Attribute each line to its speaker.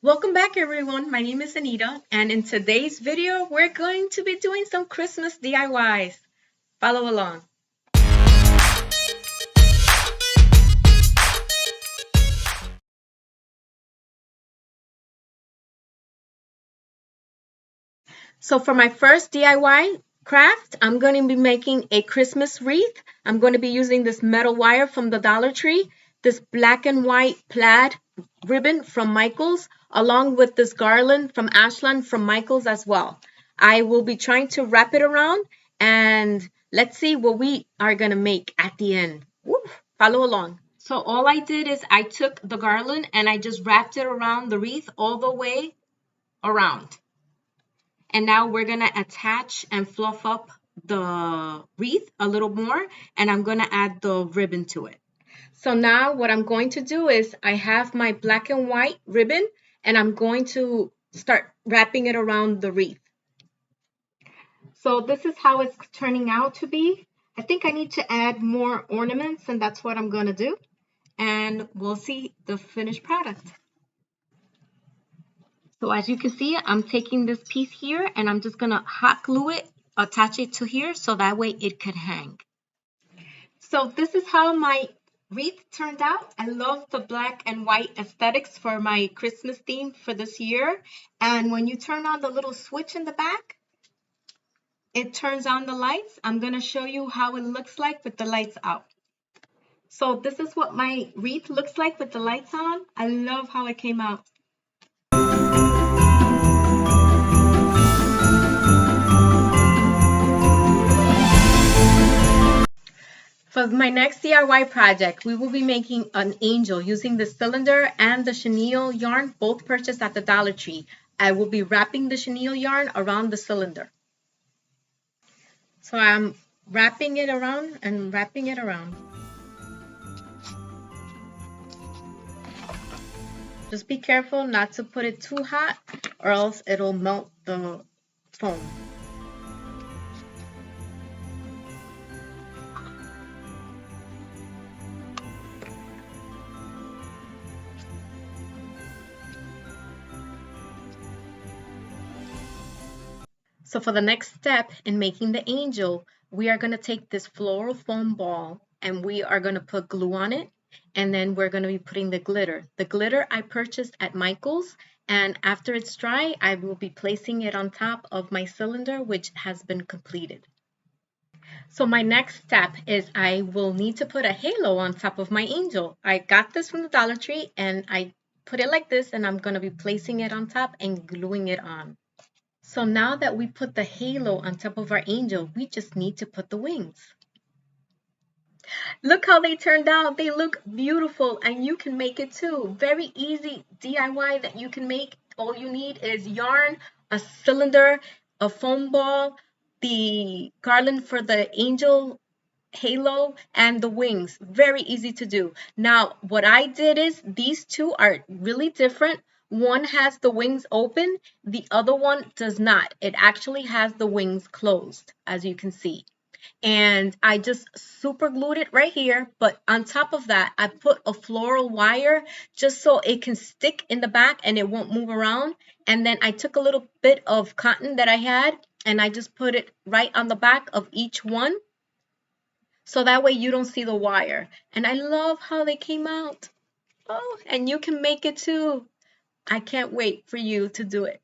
Speaker 1: Welcome back everyone, my name is Anita and in today's video we're going to be doing some Christmas DIYs. Follow along. So for my first DIY craft, I'm going to be making a Christmas wreath. I'm going to be using this metal wire from the Dollar Tree, this black and white plaid ribbon from Michaels, along with this garland from Ashland from Michaels as well. I will be trying to wrap it around and let's see what we are going to make at the end. Woo, follow along. So all I did is I took the garland and I just wrapped it around the wreath all the way around. And now we're going to attach and fluff up the wreath a little more, and I'm going to add the ribbon to it. So now what I'm going to do is I have my black and white ribbon, and I'm going to start wrapping it around the wreath. So this is how it's turning out to be. I think I need to add more ornaments, and that's what I'm going to do. And we'll see the finished product. So as you can see, I'm taking this piece here and I'm just gonna hot glue it, attach it to here so that way it could hang. So this is how my wreath turned out. I love the black and white aesthetics for my Christmas theme for this year. And when you turn on the little switch in the back, it turns on the lights. I'm gonna show you how it looks like with the lights out. So this is what my wreath looks like with the lights on. I love how it came out. For my next DIY project, we will be making an angel using the cylinder and the chenille yarn, both purchased at the Dollar Tree. I will be wrapping the chenille yarn around the cylinder. So I'm wrapping it around and wrapping it around. Just be careful not to put it too hot or else it'll melt the foam. So for the next step in making the angel, we are going to take this floral foam ball and we are going to put glue on it. And then we're going to be putting the glitter. The glitter I purchased at Michaels, and after it's dry, I will be placing it on top of my cylinder, which has been completed. So my next step is I will need to put a halo on top of my angel. I got this from the Dollar Tree and I put it like this, and I'm going to be placing it on top and gluing it on. So now that we put the halo on top of our angel, we just need to put the wings. Look how they turned out. They look beautiful and you can make it too. Very easy DIY that you can make. All you need is yarn, a cylinder, a foam ball, the garland for the angel halo, and the wings. Very easy to do. Now, what I did is these two are really different. One has the wings open, the other one does not. It actually has the wings closed, as you can see. And I just super glued it right here, but on top of that, I put a floral wire just so it can stick in the back and it won't move around. And then I took a little bit of cotton that I had and I just put it right on the back of each one. So that way you don't see the wire. And I love how they came out. Oh, and you can make it too. I can't wait for you to do it.